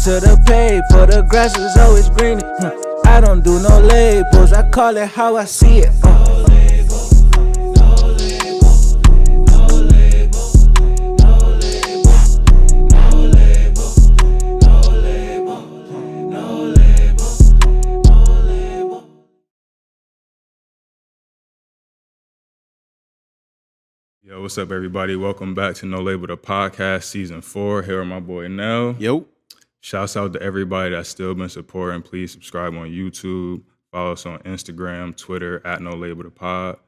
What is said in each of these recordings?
to the paper, the grass is always greener. I don't do no labels, I call it how I see it. Yo, what's up, everybody? Welcome back to No Label the Podcast, Season 4. Here with my boy, Nell. Yo. Shouts out to everybody that's still been supporting. Please subscribe on YouTube. Follow us on Instagram, Twitter, at No Label the Pod.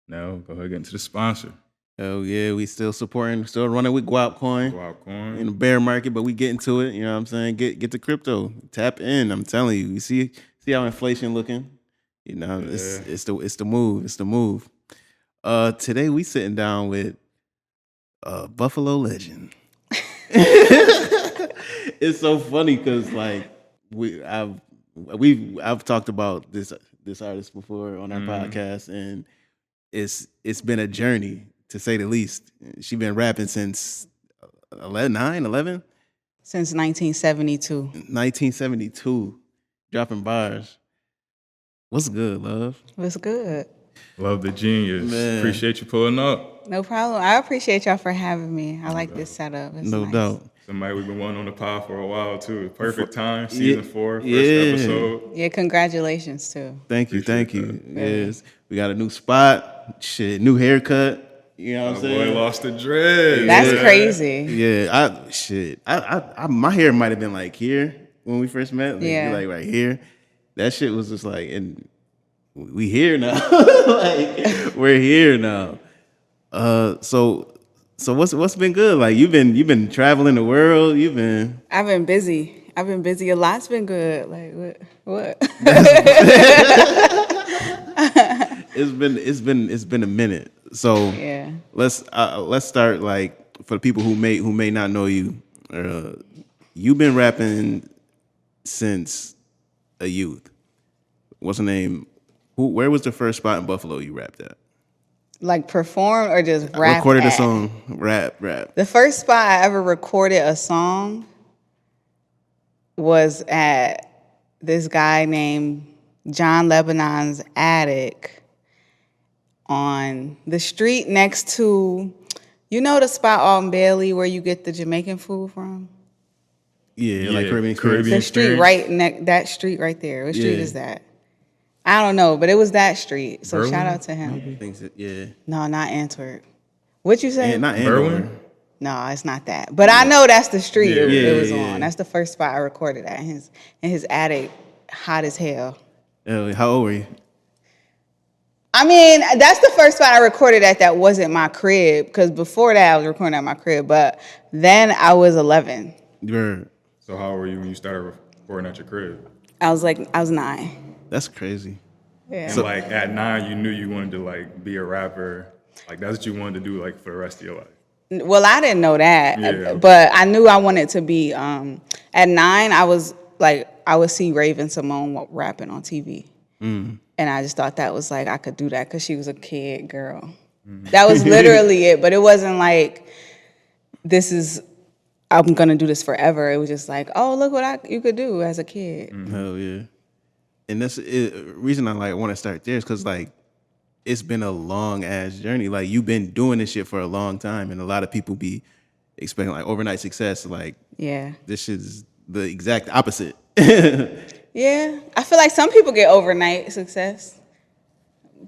Now, go ahead and get into the sponsor. Oh, yeah, we still supporting, still running with Guap Coin. Guap Coin. In the bear market, but we getting to it, you know what I'm saying? Get the crypto. Tap in, I'm telling you. You see how inflation looking? You know, Yeah. it's the move. It's the move. Today we sitting down with Buffalo legend. It's so funny because like I've talked about this artist before on our podcast, and it's been a journey to say the least. She been rapping since 11? Since 1972. 1972, dropping bars. What's good, love? What's good? Love the genius. Man. Appreciate you pulling up. No problem. I appreciate y'all for having me. I like this setup. It's No nice. doubt. Somebody we've been wanting on the pod for a while, too. Perfect time, Season 4, first yeah. episode. Yeah, congratulations, too. Thank you. Appreciate Yes, we got a new spot, new haircut. You know what I'm My saying? boy lost the dread. That's crazy. Yeah, I my hair might have been like here when we first met. Like right here. That shit was just like, and we here now. Like we're here now. So what's been good? Like you've been traveling the world. I've been busy. A lot's been good. Like what? It's been a minute. So Yeah. let's start like for the people who may not know you. You've been rapping since a youth. What's the name? Where was the first spot in Buffalo you rapped at? Like perform or just rap? Recorded a at? song, rap. The first spot I ever recorded a song was at this guy named John Lebanon's attic on the street next to, you know, the spot on Bailey where you get the Jamaican food from? Yeah, like Caribbean. The street that street right there. What street is that? I don't know, but it was that street. So Berlin? shout out to him. Yeah. No, not Antwerp. What you say? And not Berlin? Andover. No, it's not that. But I know that's the street it was Yeah. on. That's the first spot I recorded at. In his attic, hot as hell. How old were you? I mean, that's the first spot I recorded at that wasn't my crib. Because before that, I was recording at my crib. But then I was 11. So how old were you when you started recording at your crib? I was 9. That's crazy. Yeah. And like at 9, you knew you wanted to like be a rapper. Like that's what you wanted to do like for the rest of your life. Well, I didn't know that, Yeah. but I knew I wanted to be. At 9, I was like, I would see Raven Simone rapping on TV, and I just thought that was like I could do that because she was a kid girl. That was literally it, but it wasn't like I'm gonna do this forever. It was just like, oh, look what you could do as a kid. Hell yeah. And that's the reason I want to start there is because like it's been a long ass journey. Like you've been doing this shit for a long time, and a lot of people be expecting like overnight success. Like this is the exact opposite. Yeah, I feel like some people get overnight success,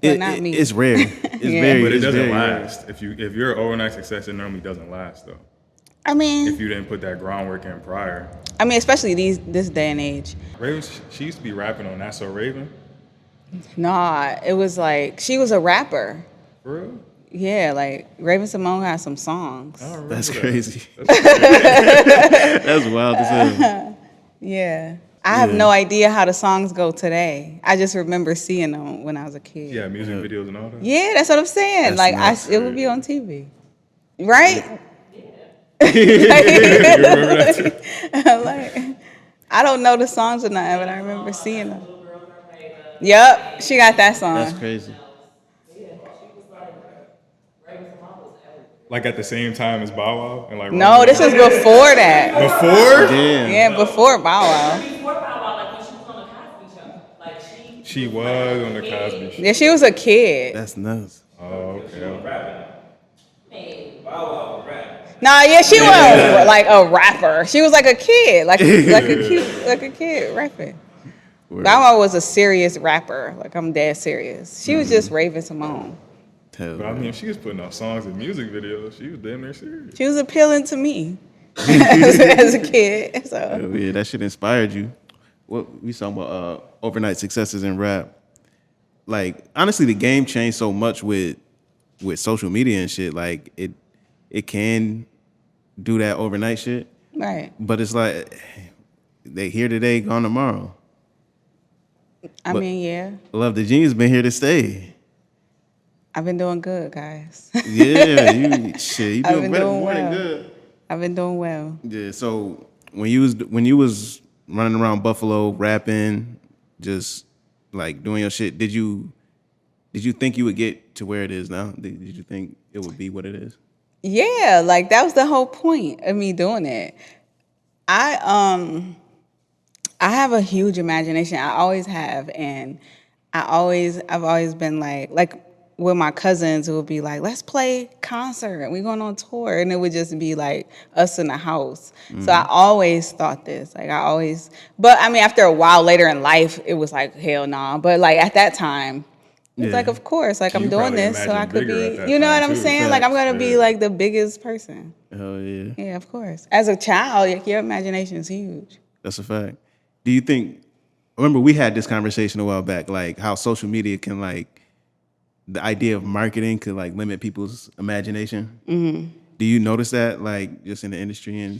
but not me. It's rare. It's very, But it it's doesn't very last. Rare. If you're an overnight success, it normally doesn't last though. I mean, If you didn't put that groundwork in prior. especially this day and age. Raven, she used to be rapping on That's So Raven. Nah, it was like she was a rapper. For real? Yeah, like Raven Simone had some songs. I don't remember That's that. crazy. That's crazy. That's wild to say. Yeah. I have no idea how the songs go today. I just remember seeing them when I was a kid. Yeah, music videos and all that. Yeah, that's what I'm saying. That's like nuts. it would be on TV. Right? You remember that too? Like, I don't know the songs or nothing, but I remember seeing them. Yep, she got that song. That's crazy. Like at the same time as Bow Wow? And like No, this was before that. before? Damn. Yeah, before Bow Wow. Before Bow Wow, like when she was on the Cosby Show, like She was on the Cosby Show. Yeah, she was a kid. That's nuts. Oh, okay. Nah, yeah, she was like a rapper. She was like a kid, like a kid rapping. Word. Bow Wow was a serious rapper. Like I'm dead serious. She was just Raven Simone. But I mean, if she was putting out songs and music videos, she was damn near serious. She was appealing to me as a kid. So Hell yeah, that shit inspired you. What we talking about overnight successes in rap. Like honestly, the game changed so much with social media and shit. Like it can do that overnight shit, right. but it's like they here today, gone tomorrow. I But- mean, yeah. Love the Genius been here to stay. I've been doing good, guys. Yeah, you shit, you I've doing been better doing more than well. good. I've been doing well. Yeah, so when you was running around Buffalo rapping, just like doing your shit, did you think you would get to where it is now? Did you think it would be what it is? Yeah, like that was the whole point of me doing it. I have a huge imagination. I always have, and I've always been like with my cousins, it would be like, let's play concert and we're going on tour, and it would just be like us in the house. So I always thought this, but I mean, after a while later in life, it was like hell nah. But like at that time, it's like, of course, like So I'm you doing probably this, so I imagined could bigger at be, that you know time, what I'm too. saying? Like I'm gonna be Yeah. like the biggest person. Hell yeah, Yeah, of course. As a child, like, your imagination is huge. that's a fact. Do you think? Remember, we had this conversation a while back, like how social media can like the idea of marketing could like limit people's imagination. Mm-hmm. Do you notice that, like, just in the industry and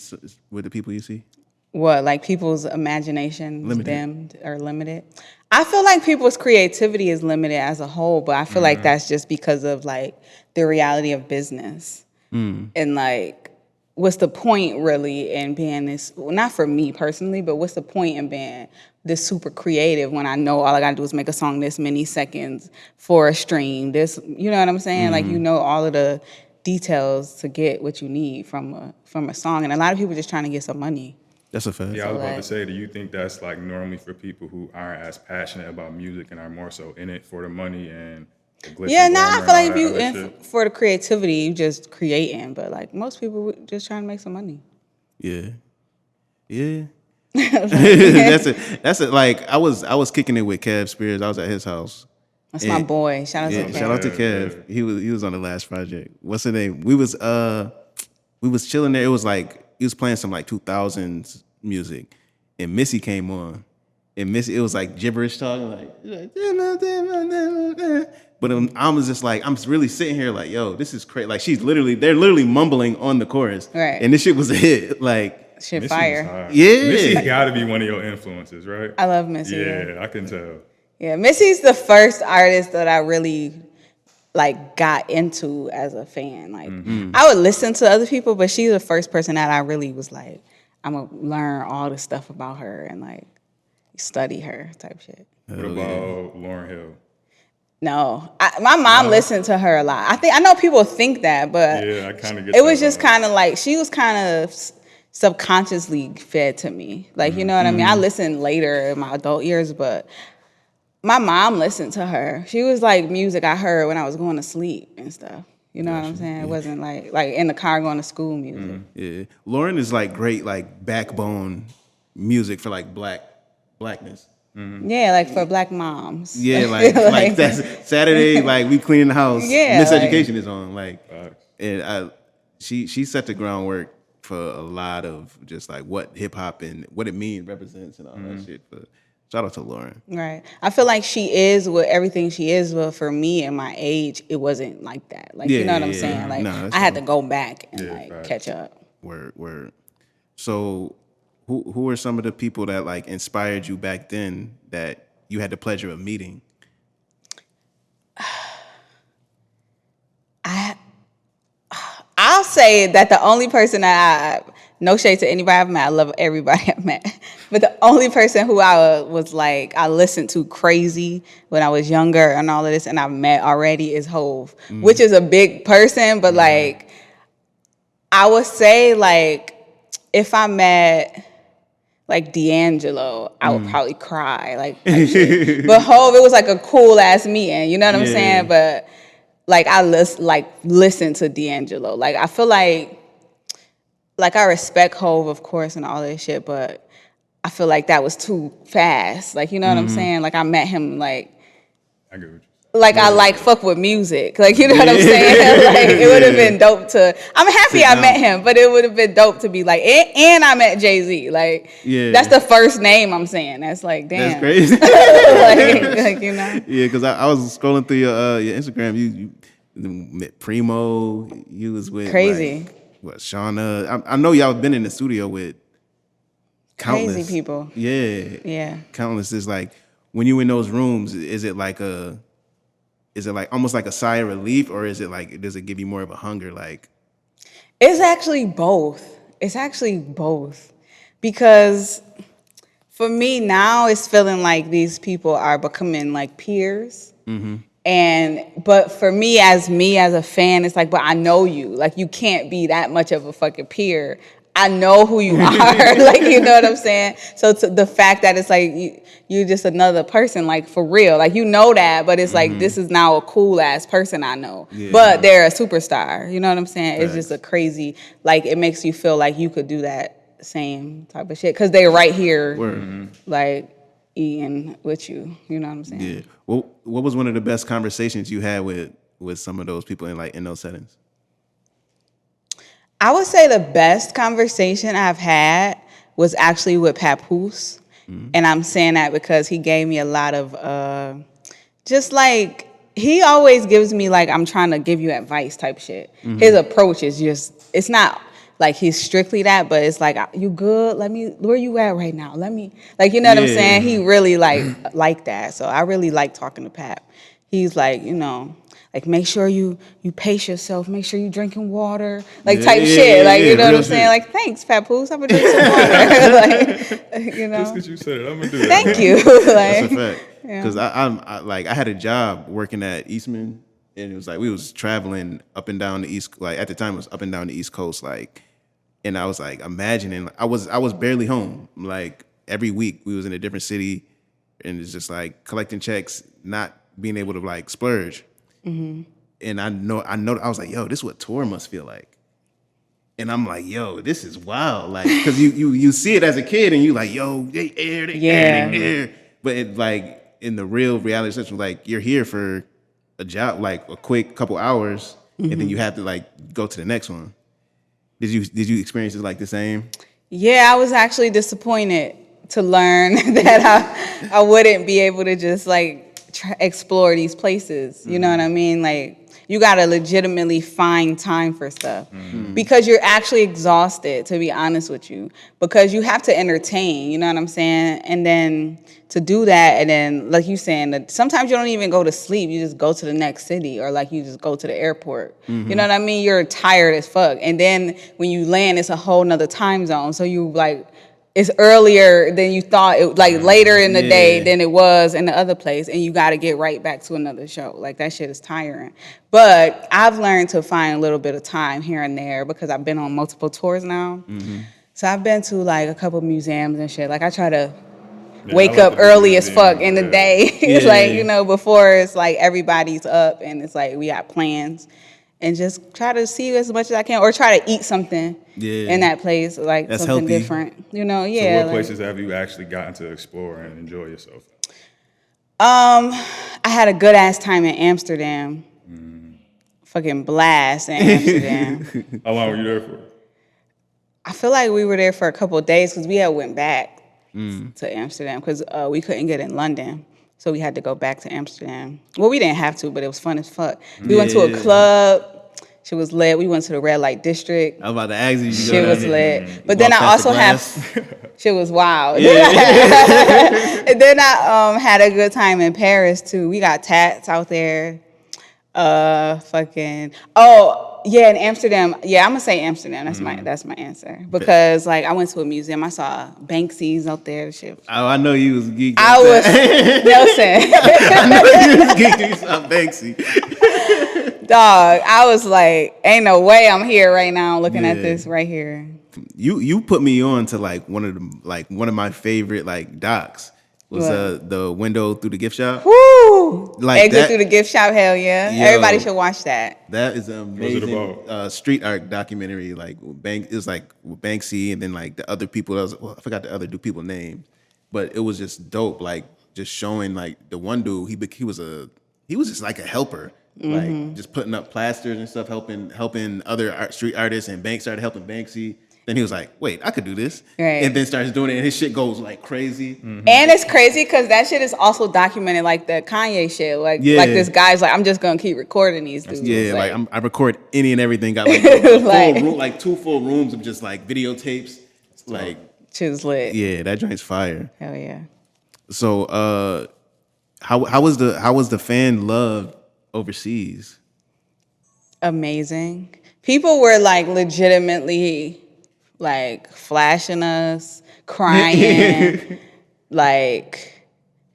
with the people you see? What, like people's imagination is Limited. dimmed or limited? I feel like people's creativity is limited as a whole, but I feel like that's just because of like the reality of business. And like, what's the point really in being this, well, not for me personally, but what's the point in being this super creative when I know all I gotta do is make a song this many seconds for a stream, this, you know what I'm saying? Like, you know all of the details to get what you need from a song. And a lot of people just trying to get some money. That's a fact. Yeah, I was about to like- say, do you think that's like normally for people who aren't as passionate about music and are more so in it for the money and the glitz Yeah, and nah, I glamour feel like and if all you that other in shit? for the creativity, you just creating. But like most people just trying to make some money. Yeah. Yeah. That's it. Like I was kicking it with Kev Spears. I was at his house. That's my boy. Shout out Yeah, to shout out to Kev. He was on the last project. What's the name? We was chilling there. It was like he was playing some like 2000s music, and Missy came on, and Missy, it was like gibberish talking, like but I was just like, I'm really sitting here like, yo, this is crazy. Like they're literally mumbling on the chorus, Right. And this shit was a hit. Like, Shit Missy was fire. hard. Yeah. Missy got to be one of your influences, right? I love Missy. Yeah, I can tell. Yeah, Missy's the first artist that I really like got into as a fan. Like I would listen to other people, but she's the first person that I really was like, I'm gonna learn all the stuff about her and like study her type shit. What about Lauryn Hill? No, my mom listened to her a lot. I know people think that, but Yeah, I kind of get it was that just vibe. kind of like she was kind of subconsciously fed to me. Like, you know what I mean? I listened later in my adult years, but my mom listened to her. She was like music I heard when I was going to sleep and stuff. You know what I'm saying? It wasn't like in the car going to school music. yeah, Lauren is like great, like backbone music for like blackness. Yeah, like for black moms. Yeah, like that's Saturday, like we cleaning the house. Yeah, Miseducation is on, like, Facts. and she set the groundwork for a lot of just like what hip hop and what it means, represents, and all that shit. But shout out to Lauren. Right. I feel like she is with everything she is, but for me and my age, it wasn't like that. Like, you know what I'm Yeah. saying? Like, No, that's I had true. to go back and Yeah, like facts. catch up. Word. So, who are some of the people that like inspired you back then that you had the pleasure of meeting? I'll say that the only person that no shade to anybody I've met, I love everybody I've met, but the only person who I was like, I listened to crazy when I was younger and all of this, and I've met already is Hove, which is a big person, but like, I would say like if I met like D'Angelo, I would probably cry like shit. But Hove, it was like a cool ass meeting. You know what I'm saying? But like I listen to D'Angelo. Like I feel like I respect Hove, of course, and all that shit, but I feel like that was too fast. Like, you know what I'm saying? Like I met him like I get what you like I like fuck with music. Like, you know what I'm saying? Like it would have been dope to I'm happy I met him, but it would have been dope to be like and I met Jay-Z. Like that's the first name I'm saying. That's like damn. That's crazy. like you know. Yeah, because I was scrolling through your Instagram. You met Primo. You was with Crazy. Like, what Shauna? I know y'all been in the studio with countless Crazy people. Yeah, Yeah. countless. Is like when you in those rooms, is it like almost like a sigh of relief, or is it like does it give you more of a hunger? Like It's actually both. Because for me now, it's feeling like these people are becoming like peers. But for me as a fan, it's like, but I know you. Like you can't be that much of a fucking peer. I know who you are. Like, you know what I'm saying? So the fact that it's like you're just another person, like for real. Like you know that, but it's like this is now a cool ass person I know. Yeah. But they're a superstar. You know what I'm saying? It's just a crazy, like it makes you feel like you could do that same type of shit. Cause they're right here, like eating with you. You know what I'm saying? Yeah. What was one of the best conversations you had with some of those people in those settings? I would say the best conversation I've had was actually with Papoose. And I'm saying that because he gave me a lot of just like he always gives me like I'm trying to give you advice type shit. His approach is just it's not like he's strictly that, but it's like you good? Where you at right now? Like you know what I'm saying? He really like that. So I really like talking to Pap. He's like, you know, like make sure you pace yourself, make sure you drinking water, like type shit. Like you know what I'm saying? Like thanks, Papoose, I'm gonna drink some water. Like you know. Just because you said it, I'm gonna do that. Thank you. That's a fact. Because I had a job working at Eastman, and it was like we was traveling up and down the East. Like at the time, it was up and down the East Coast. Like, and I was like imagining. I was barely home. Like every week, we was in a different city, and it's just like collecting checks, not being able to like splurge. And I know. I was like, yo, this is what tour must feel like. And I'm like, yo, this is wild. Like, because you see it as a kid, and you like, yo, they air. But it, like in the real reality situation, like you're here for a job, like a quick couple hours, and then you have to like go to the next one. Did you experience it like the same? Yeah, I was actually disappointed to learn that I wouldn't be able to just like explore these places. You know what I mean? Like you gotta legitimately find time for stuff because you're actually exhausted, to be honest with you, because you have to entertain, you know what I'm saying? And then to do that, and then like you saying, that sometimes you don't even go to sleep, you just go to the next city, or like you just go to the airport. You know what I mean? You're tired as fuck. And then when you land, it's a whole nother time zone. So you like, it's earlier than you thought, it, like later in the day than it was in the other place, and you got to get right back to another show. Like that shit is tiring. But I've learned to find a little bit of time here and there because I've been on multiple tours now. So I've been to like a couple museums and shit. Like I try to wake up early as fuck in the day, like you know, before it's like everybody's up and it's like we got plans. And just try to see as much as I can, or try to eat something in that place, like that's something healthy. Different. You know, So yeah. what places have you actually gotten to explore and enjoy yourself? I had a good ass time in Amsterdam. Fucking blast in Amsterdam. How long were you there for? I feel like we were there for a couple of days because we had went back to Amsterdam because we couldn't get in London. So we had to go back to Amsterdam. Well, we didn't have to, but it was fun as fuck. We went to a club. She was lit. We went to the red light district. I was about to ask you. Shit was lit. But then I also have, shit was wild. And then I had a good time in Paris too. We got tats out there. In Amsterdam. Yeah, I'm gonna say Amsterdam. That's my answer. Because like I went to a museum, I saw Banksy's out there. Shit. Oh, I know you was geeking. I was Nelson. I know you was geeking. You saw Banksy. Dog, I was like, ain't no way I'm here right now looking at Yeah. this right here. You put me on to like one of my favorite like docs was What? the window through the gift shop. Woo! Like Exit that- through the gift shop, hell yeah. Yo. Everybody should watch that. That is an What's it amazing about? street art documentary. Like it was like with Banksy and then like the other people. I forgot the other people names, but it was just dope. Like just showing like the one dude. He was just like a helper, like just putting up plasters and stuff, helping other street artists. And Banks started helping Banksy. Then he was like, "Wait, I could do this," Right. and then starts doing it, and his shit goes like crazy. And it's crazy because that shit is also documented, like the Kanye shit. Like this guy's like, I'm just gonna keep recording these dudes. Yeah, like I record any and everything. Got like Like- full room, like 2 full rooms of just like videotapes. Like, shit's lit. yeah, that joint's fire. Hell yeah. So, how was the fan love overseas? Amazing. People were like legitimately like flashing us, crying, like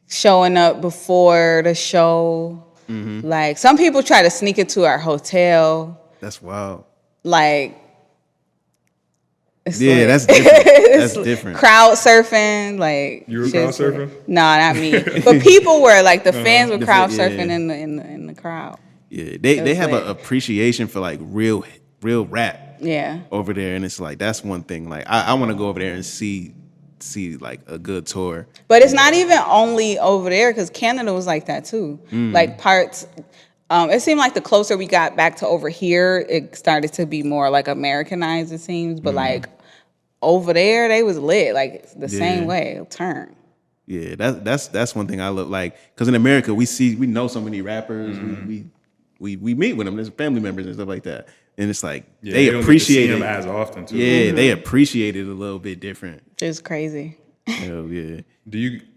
showing up before the show. Like some people try to sneak into our hotel. That's wild. Like it's Yeah, lit. that's different. That's different. Crowd surfing, like You were crowd shit's lit. surfing? No, not me. But people were like the fans were The crowd fan- surfing yeah. in the crowd. Yeah, they was have lit. an appreciation for like real rap Yeah. over there, and it's like that's one thing. Like I want to go over there and see like a good tour. But it's not even only over there because Canada was like that too. Like parts, it seemed like the closer we got back to over here, it started to be more like Americanized. It seems, but like over there, they was lit like the same way. Turn. Yeah, that's one thing I love. Like, because in America we know so many rappers. We meet with them as family members and stuff like that, and it's like Yeah, they don't get to appreciate see it them as often too. Yeah, they appreciate it a little bit different. It's crazy. Hell yeah.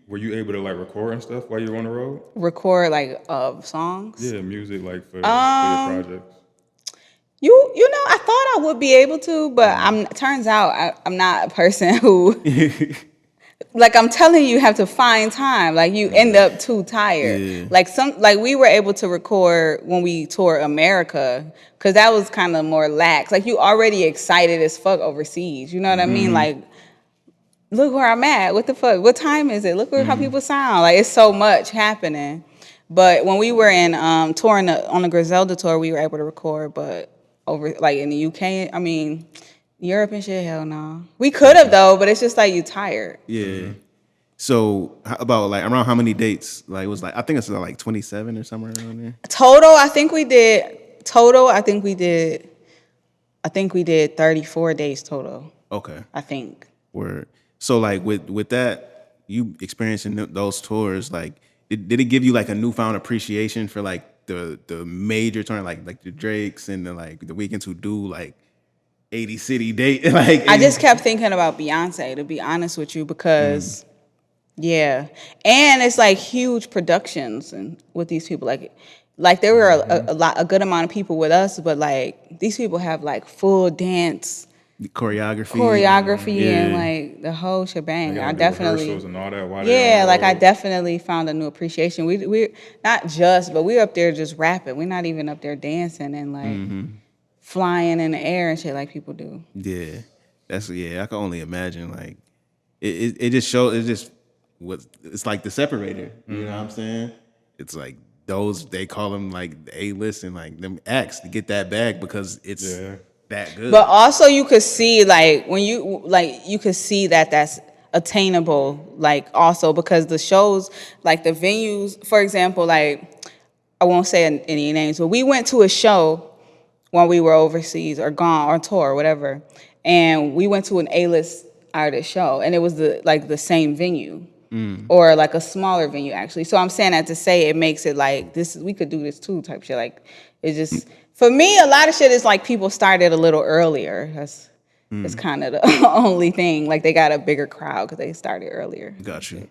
Were you able to like record and stuff while you were on the road? Record like songs. Yeah, music like for your projects. You know, I thought I would be able to, but turns out I'm not a person who like I'm telling you, you have to find time. Like you end up too tired. Yeah. Like we were able to record when we toured America because that was kind of more lax. Like you already excited as fuck overseas. You know what I mean? Like, look where I'm at. What the fuck? What time is it? Look how people sound. Like it's so much happening. But when we were in touring on the Griselda tour, we were able to record. But over like in the UK, I mean. Europe and shit, hell no. We could have though, but it's just like you tired. Yeah. So about like around how many dates? Like it was like I think it's like 27 or somewhere around there. Total, I think we did 34 days total. Okay. I think. Word. So like with that, you experiencing those tours, like did it give you like a newfound appreciation for like the major tour, like the Drakes and the Weekends who do like 80 city date? Like I just kept thinking about Beyonce, to be honest with you, because yeah, and it's like huge productions and with these people, like there were a good amount of people with us, but like these people have like full dance choreography and like the whole shebang. I definitely and all that. I definitely found a new appreciation. We not just, but we're up there just rapping. We're not even up there dancing and like flying in the air and shit like people do. Yeah, I can only imagine. Like it just shows. It's like the separator. You know what I'm saying? It's like those they call them like the A-list and like them acts to get that bag because it's that good. But also you could see like when you could see that that's attainable. Like also because the shows like the venues, for example, like I won't say any names, but we went to a show when we were overseas or gone or tour or whatever, and we went to an A-list artist show, and it was the same venue or like a smaller venue actually. So I'm saying that to say it makes it like we could do this too type shit. Like it just for me a lot of shit is like people started a little earlier. That's kind of the only thing. Like they got a bigger crowd because they started earlier. Got you.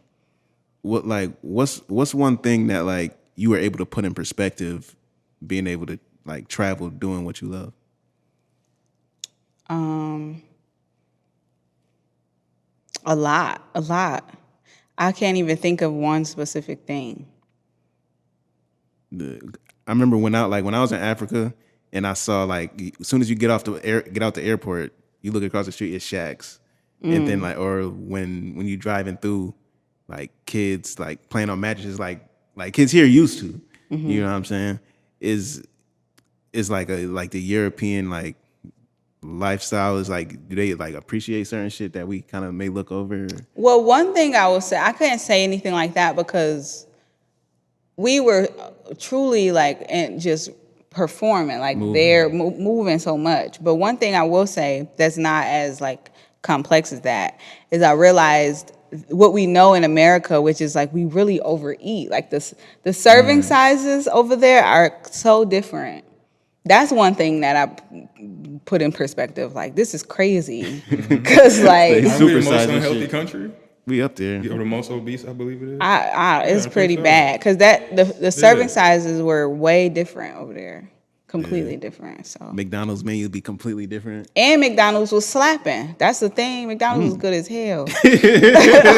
What's one thing that like you were able to put in perspective, being able to like travel, doing what you love? A lot. I can't even think of one specific thing. I remember when I was in Africa and I saw like as soon as you get out the airport, you look across the street, it's shacks. And then like, or when you driving through, like kids like playing on mattresses, like kids here used to, you know what I'm saying? Is like the European like lifestyle is like, do they like appreciate certain shit that we kind of may look over? Well, one thing I will say, I couldn't say anything like that because we were truly like just performing, like they're moving so much. But one thing I will say that's not as like complex as that is I realized what we know in America, which is like we really overeat. Like the serving sizes over there are so different. That's one thing that I put in perspective. Like, this is crazy. Because, like... Are we the most Supersizing unhealthy shit. country? We up there. Or the most obese, I believe it is. It's pretty so. bad. Because the serving sizes were way different over there. Completely different. So McDonald's menu be completely different. And McDonald's was slapping. That's the thing. McDonald's was good as hell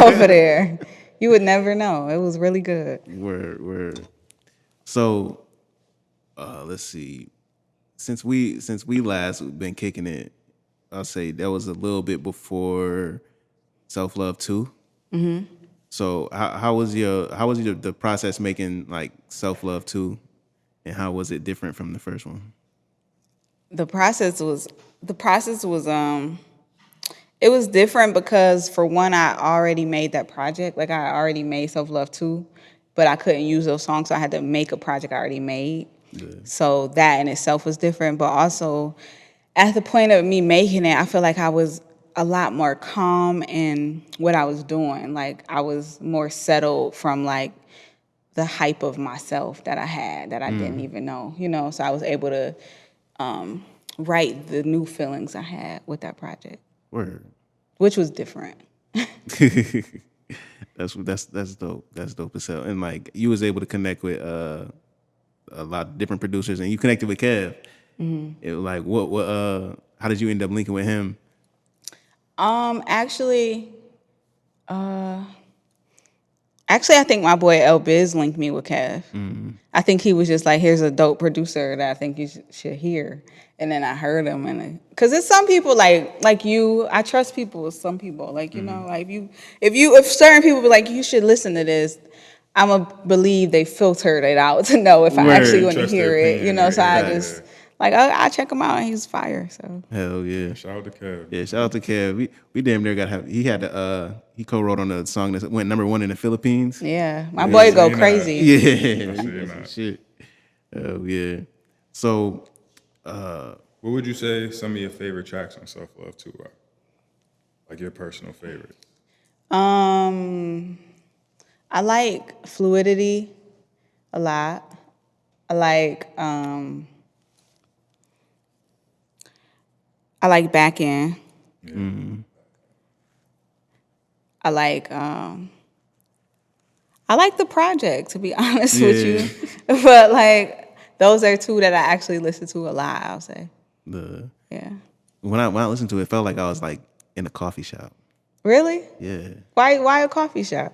over there. You would never know. It was really good. Word. So, let's see. Since we last been kicking it, I'll say that was a little bit before Self Love 2. Mm-hmm. So how was the process making like Self Love 2, and how was it different from the first one? The process was it was different because for one, I already made that project. Like I already made Self Love 2, but I couldn't use those songs, so I had to make a project I already made. Yeah. So that in itself was different, but also at the point of me making it, I feel like I was a lot more calm in what I was doing. Like I was more settled from like the hype of myself that I had that I didn't even know, so I was able to write the new feelings I had with that project. Word. Which was different. That's dope. That's dope as hell. And like you was able to connect with a lot of different producers, and you connected with Kev. Mm-hmm. It was like what how did you end up linking with him? Actually, I think my boy L Biz linked me with Kev. Mm-hmm. I think he was just like, here's a dope producer that I think you should hear. And then I heard him, and because it's some people like you, I trust people with some people. Like, you know, like if certain people be like, you should listen to this, I'm going to believe they filtered it out to know if I actually want to hear it, So I just, I check him out, and he's fire, so. Hell yeah. Shout out to Kev. Yeah, shout out to Kev. We damn near he co-wrote on a song that went #1 in the Philippines. Yeah, my boy go crazy. Yeah. Shit. Oh, yeah. So, what would you say some of your favorite tracks on Self Love 2 are? Like your personal favorites? I like Fluidity a lot. I like Back In. Yeah. Mm-hmm. I like The Project, to be honest with you. But like those are two that I actually listen to a lot, I'll say. When I listened to it, it felt like I was like in a coffee shop. Really? Yeah. Why a coffee shop?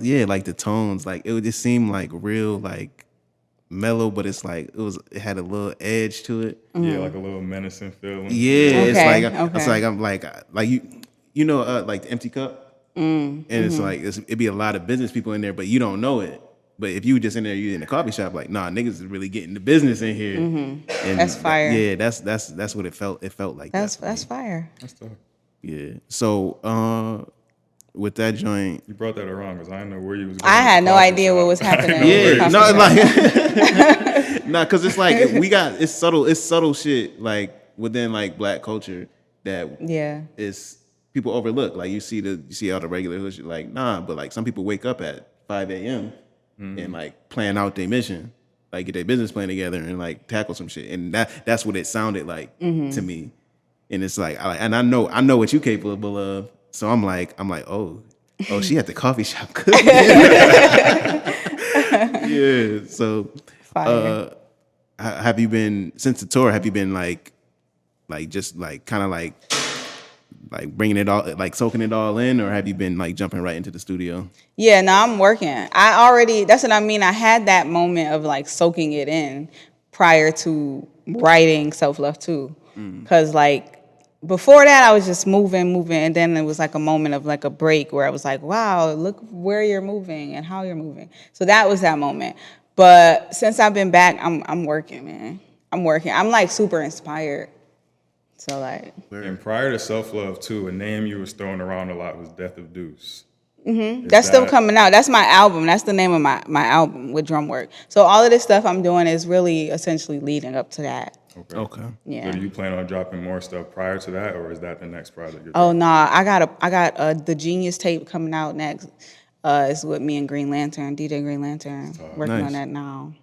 Yeah, like the tones, like it would just seem like real, like mellow, but it's like it had a little edge to it. Mm-hmm. Yeah, like a little menacing feeling. Yeah, it's like I'm like you know like the Empty Cup, and it's like it'd be a lot of business people in there, but you don't know it. But if you were just in there, you in a coffee shop, like nah, niggas is really getting the business in here. Mm-hmm. And that's fire. Yeah, that's what it felt. It felt like that's fire. That's tough. Yeah. So with that joint, you brought that around because I didn't know where you was going. I had no idea what was happening. Yeah, no, like nah, because it's like it's subtle shit like within like black culture that is people overlook. Like you see all the regular hood shit, like nah, but like some people wake up at 5 a.m. and like plan out their mission, like get their business plan together and like tackle some shit, and that's what it sounded like to me. And it's like and I know what you're capable of. So I'm like, oh, she at the coffee shop cooking. Yeah. So, have you been since the tour? Have you been like just like kind of like like bringing it all, like soaking it all in, or have you been like jumping right into the studio? Yeah, no, I'm working. That's what I mean. I had that moment of like soaking it in prior to writing Self Love Too. Because like before that, I was just moving. And then it was like a moment of like a break where I was like, wow, look where you're moving and how you're moving. So that was that moment. But since I've been back, I'm working, man. I'm working. I'm like super inspired. So like. And prior to Self Love Too, a name you was throwing around a lot was Death of Deuce. That's still coming out. That's my album. That's the name of my album with Drumwork. So all of this stuff I'm doing is really essentially leading up to that. Okay. Yeah. So do you plan on dropping more stuff prior to that, or is that the next project? Oh no, I got the Genius tape coming out next. It's with me and Green Lantern, DJ Green Lantern, working on that now.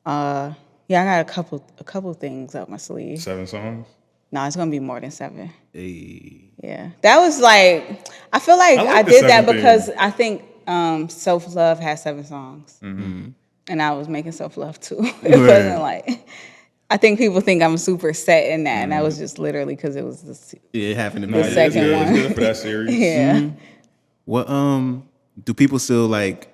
Yeah, I got a couple things up my sleeve. 7 songs? No, it's gonna be more than 7. Hey. Yeah, that was like I feel like I the did that 7 because thing. I think Self Love has 7 songs, and I was making Self Love Too. It wasn't like. I think people think I'm super set in that, and that was just literally because it was It happened to The be second it's one. good. It's good for that series. yeah. What do people still like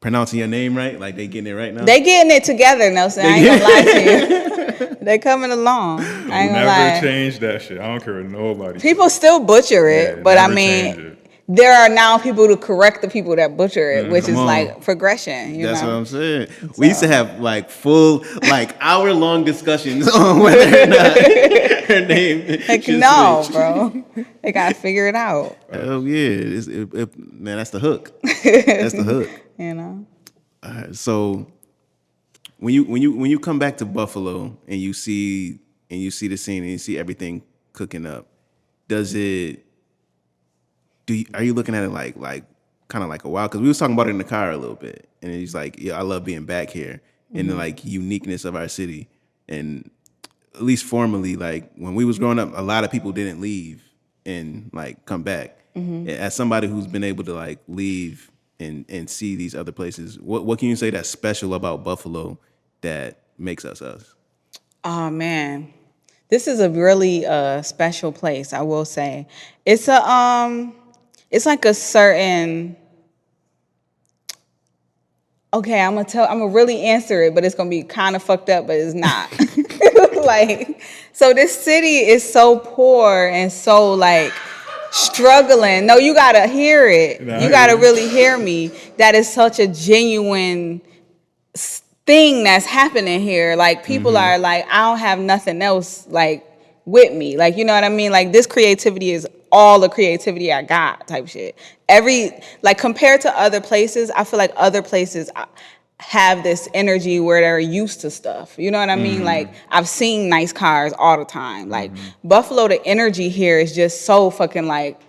pronouncing your name right? Like they getting it right now? They getting it together, Nelson. I ain't gonna lie to you. They coming along. I ain't gonna Never lie. change that shit. I don't care what nobody. People still butcher it, Yeah, but I never change mean, it. there are now people to correct the people that butcher it, which is Come on. like progression. You That's know? what I'm saying. We used to have like full, like hour-long discussions on whether or not her name Like, should no, switch. bro. They gotta figure it out. Oh yeah, man, that's the hook. That's the hook. You know. So when you come back to Buffalo and you see the scene and you see everything cooking up, are you looking at it like kind of like a wow? Because we was talking about it in the car a little bit, and he's like, yeah, I love being back here and the like uniqueness of our city, and at least formally, like when we was growing up, a lot of people didn't leave and like come back. As somebody who's been able to like leave and see these other places, what can you say that's special about Buffalo that makes us us? Oh man, this is a really special place. I will say, it's it's like a certain. Okay, I'm gonna really answer it, but it's gonna be kind of fucked up, but it's not. Like, so this city is so poor and so like struggling. No, you gotta hear it. You gotta really hear me. That is such a genuine thing that's happening here. Like people are like, I don't have nothing else like with me. Like, you know what I mean? Like this creativity is all the creativity I got type shit. Like compared to other places, I feel like other places have this energy where they're used to stuff. You know what I mean? Like I've seen nice cars all the time. Like Buffalo, the energy here is just so fucking like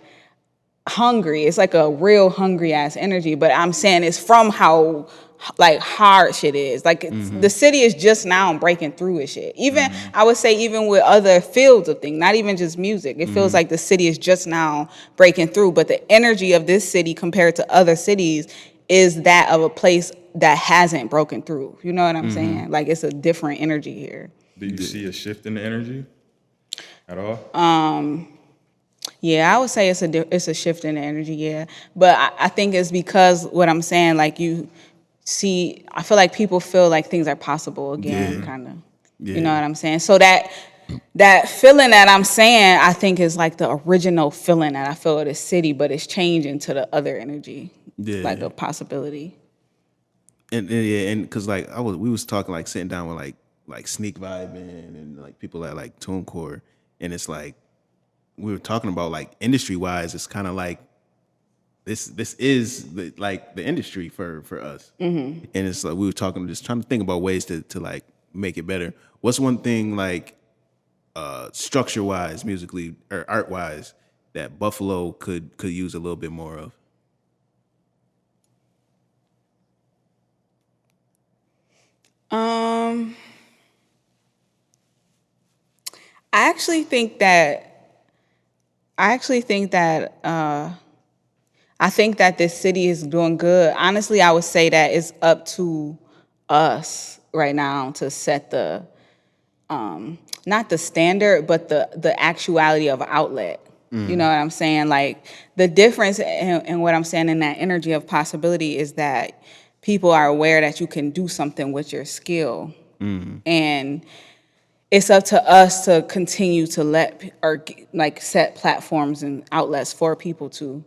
hungry. It's like a real hungry ass energy, but I'm saying it's from how like hard shit is. Like the city is just now breaking through with shit. Even I would say even with other fields of things, not even just music. It feels like the city is just now breaking through, but the energy of this city compared to other cities is that of a place that hasn't broken through. You know what I'm saying? Like it's a different energy here. Do you see a shift in the energy at all? Yeah, I would say it's a shift in the energy, yeah. But I think it's because what I'm saying, like you see, I feel like people feel like things are possible again, kind of. Yeah. You know what I'm saying? So that feeling that I'm saying, I think is like the original feeling that I feel of the city, but it's changing to the other energy, like a possibility. And because like we was talking like sitting down with like Sneak Vibing and like people at like TuneCore, and it's like we were talking about like industry wise, it's kind of like this is the industry for us, and it's like we were talking, just trying to think about ways to like make it better. What's one thing like structure wise, musically or art wise, that Buffalo could use a little bit more of? I actually think that this city is doing good. Honestly, I would say that it's up to us right now to set the not the standard, but the actuality of outlet. You know what I'm saying? Like the difference in what I'm saying in that energy of possibility is that people are aware that you can do something with your skill. And it's up to us to continue to set platforms and outlets for people to.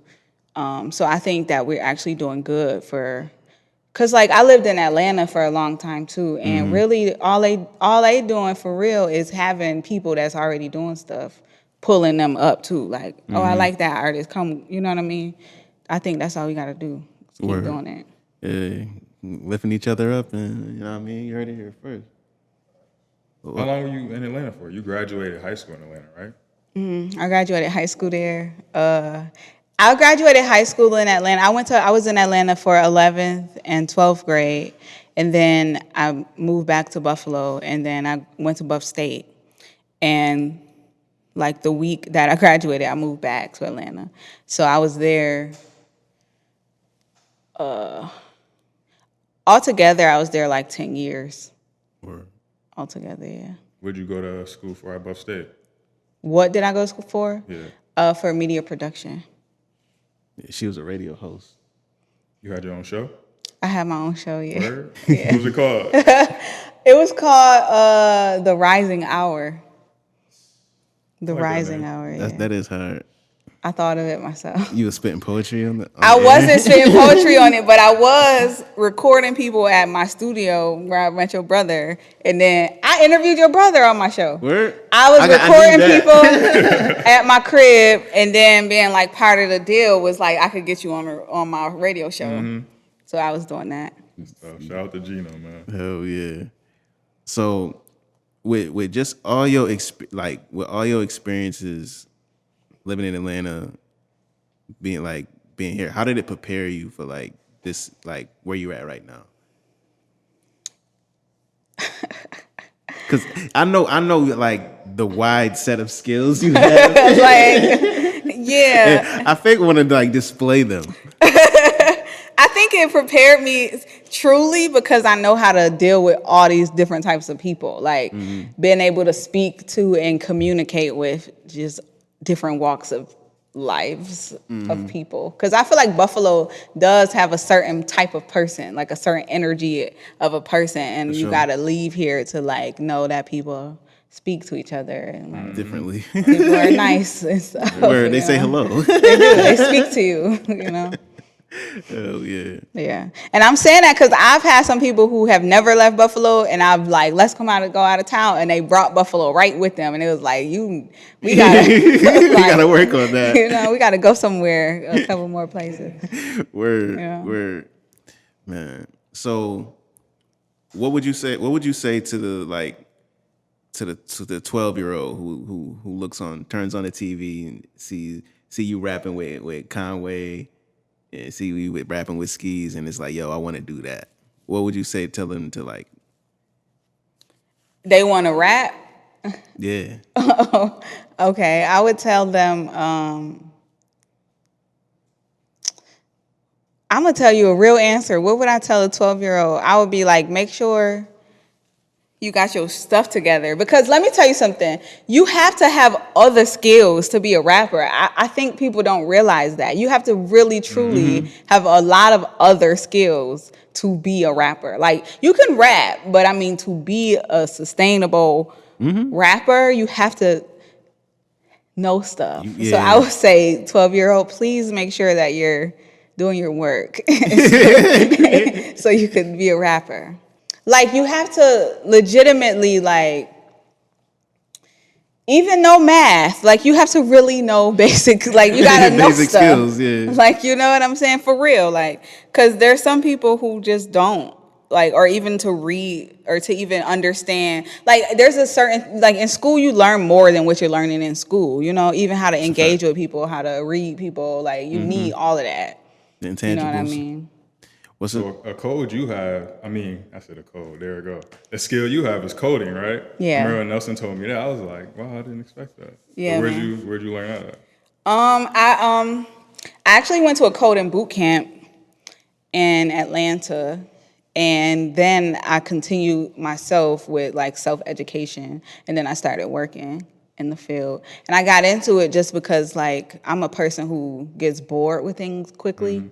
So I think that we're actually doing good cause like I lived in Atlanta for a long time too, and really all they doing for real is having people that's already doing stuff, pulling them up too. Like, oh, I like that artist, come, you know what I mean? I think that's all we gotta do. Is keep doing it. Yeah, lifting each other up, and you know what I mean. You heard it here first. How long were you in Atlanta for? You graduated high school in Atlanta, right? I graduated high school there. I graduated high school in Atlanta. I was in Atlanta for 11th and 12th grade, and then I moved back to Buffalo, and then I went to Buff State. And like the week that I graduated, I moved back to Atlanta. So I was there. Altogether, I was there like 10 years. Or Altogether, yeah. where'd you go to school for at Buff State? What did I go to school for? Yeah. For media production. She was a radio host. You had your own show? I had my own show, yeah. Word? What was it called? It was called The Rising Hour. The like that Rising name. Hour, yeah. That is hard. I thought of it myself. You was spitting poetry on the. I wasn't spitting poetry on it, but I was recording people at my studio where I met your brother, and then I interviewed your brother on my show. Word? I was recording need people at my crib, and then being like part of the deal was like I could get you on my radio show. So I was doing that. Shout out to Gino, man. Hell yeah. So, with just all your with all your experiences living in Atlanta, being here, how did it prepare you for like this, like where you're at right now? Because I know like the wide set of skills you have. Yeah. I think I want to like display them. I think it prepared me truly because I know how to deal with all these different types of people, like being able to speak to and communicate with just different walks of lives of people. Because I feel like Buffalo does have a certain type of person, like a certain energy of a person, and you got to leave here to like know that people speak to each other and like, Differently. people are nice and stuff. Where they say hello. They do. They speak to you, you know. Hell yeah. Yeah. And I'm saying that because I've had some people who have never left Buffalo, and I've like, let's go out of town, and they brought Buffalo right with them, and it was like, we gotta We gotta work on that. You know, we gotta go somewhere, a couple more places. Word. Man. So what would you say to the 12-year-old who turns on the TV and see you rapping with Conway and see you rapping with Skis, and it's like, yo, I want to do that? What would you tell them to like? They want to rap? Yeah. Okay. I would tell them, I'm going to tell you a real answer. What would I tell a 12-year-old? I would be like, make sure you got your stuff together. Because let me tell you something. You have to have other skills to be a rapper. I think people don't realize that. You have to really, truly have a lot of other skills to be a rapper. Like, you can rap, but I mean, to be a sustainable rapper, you have to know stuff. So I would say, 12-year-old, please make sure that you're doing your work so you can be a rapper. Like, you have to legitimately, like, even know math. Like, you have to really know basic, like, you gotta know basic stuff. skills, yeah. Like, you know what I'm saying? For real. Like, because there's some people who just don't, like, or even to read or to even understand. Like, there's a certain, like, in school, you learn more than what you're learning in school. You know, even how to engage with people, how to read people. Like, you need all of that. The intangibles. You know what I mean? So a code you have, I said a code, there we go. The skill you have is coding, right? Yeah. Remember when Nelson told me that? I was like, wow, I didn't expect that. Yeah, So man. where'd you learn that at? I actually went to a coding boot camp in Atlanta, And then I continued myself with like self-education, and then I started working in the field. And I got into it just because like I'm a person who gets bored with things quickly.